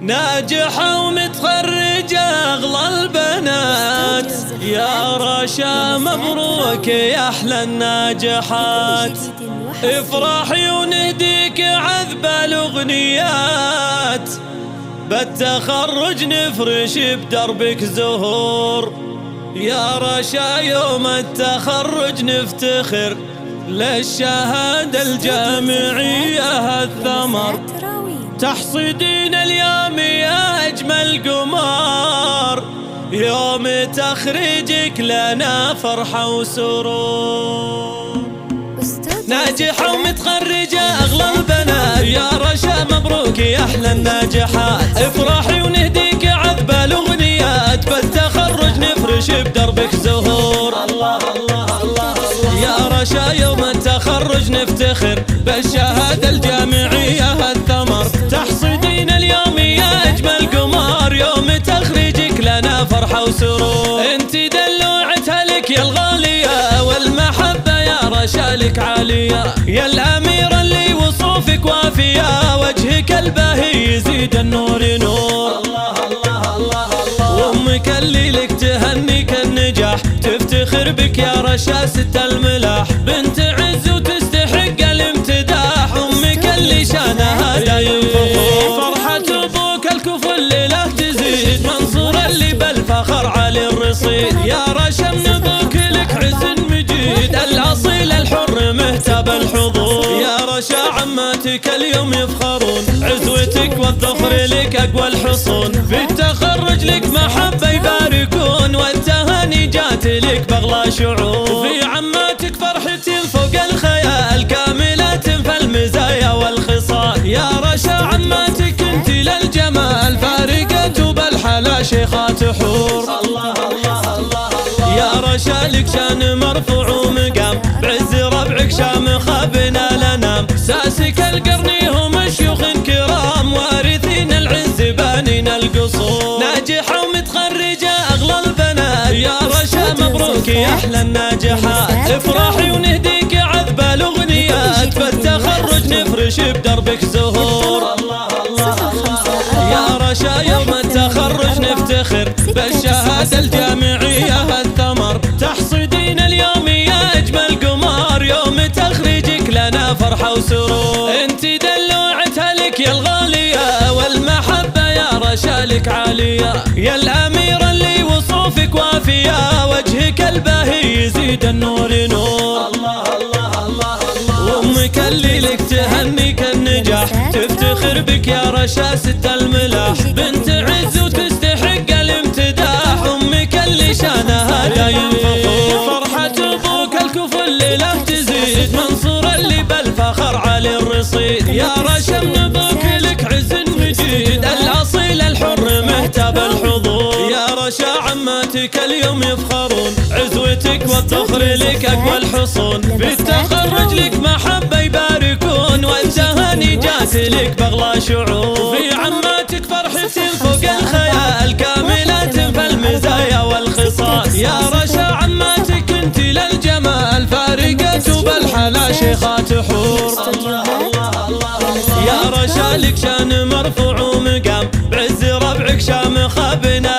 ناجحة ومتخرجة أغلى البنات، يا رشا مبروك يا أحلى الناجحات. افرحي ونهديك عذب الأغنيات، بالتخرج نفرش بدربك زهور. يا رشا يوم التخرج نفتخر، للشهادة الجامعية الثمر، تحصدين اليوم يا أجمل قمار. يوم تخرجك لنا فرحة وسرور. ناجحة ومتخرجة أغلى البنات، يا رشا مبروك يا أحلى الناجحات. افرحي ونهديك عذب الأغنيات، بالتخرج نفرش بدربك زهور. الله الله الله الله. يا رشا يوم التخرج نفتخر، بالشهادة الجامعية الثمر، تحصدين اليوم يا أجمل قمار. يوم تخرجك لنا فرحة وسرور. انت دلوعتها لك يا الغالية، والمحبة يا رشا لك عالية، يا الأميرة اللي وصوفك وافية، وجهك الباهي يزيد النور نور. الله الله الله الله. وامك اللي لك تهنيك النجاح، تفتخر بك يا رشا ست الملاح، بنت عز وتستحق الامتداح. امك اللي شانها دايم فخور، فرحة ابوك الكفو الليلة تزيد، منصور اللي بالفخر علي الرصيد. يا رشا من ابوك لك عز مجيد، الاصيل الحر مهتاب الحضور. يا رشا عماتك اليوم يفخرون، عزوتك والذخر لك اقوى الحصون، في التخرج لك محبة يباركون، والتهاني جات لك باغلى شعور. في عماتك فرحة فوق الخيال، كاملة فالمزايا والخصال. يا رشا عماتك انت للجمال، فارقة بالحلا شيخات حور. الله الله الله. يا رشا لك شان مرفوع ومقام، بعز ربعك شامخة بنا لنام، ساسك القرني هم شيوخ كرام، وارثين العز بانين القصور. ناجحة ومتخرجة أغلى البنات، يا رشا مبروك يا أحلى الناجحات. افرحي ونهديك عذب الأغنيات، بالتخرج نفرش بدربك زهور. الله الله الله. يا رشا يوم التخرج نفتخر، بالشهادة الجامعية الثمر، تحصدين اليوم يا أجمل قمار. يوم تخرجك لنا فرحة وسرور. انت دلوعتها لك يا الغالية، والمحبة يا رشا لك عالية، يا الأميرة اللي وصوفك وافية، وجهك الباهي يزيد النور نور. الله الله الله الله. وامك اللي لك تهنيك النجاح، تفتخر بك يا رشا ست الملاح، بنت عز وتستحق الامتداح. امك اللي شانها دايم فخور، فرحة ابوك الكفو الليلة تزيد، منصور اللي بالفخر علي الرصيد. يا رشا من ابوك لك عز مجيد، الاصيل الحر مهتاب الحضور. يا رشا عماتك اليوم يفخرون، عزوتك والذخر لك اقوى الحصون، في التخرج لك محبة يباركون، والتهاني جات لك باغلى شعور. في عماتك فرحة فوق الخيال، كاملة فالمزايا والخصال. يا رشا عماتك انت للجمال، فارقة بالحلا شيخات حور. الله الله الله. يا رشا لك شان مرفوع ومقام، بعز ربعك شامخة بنا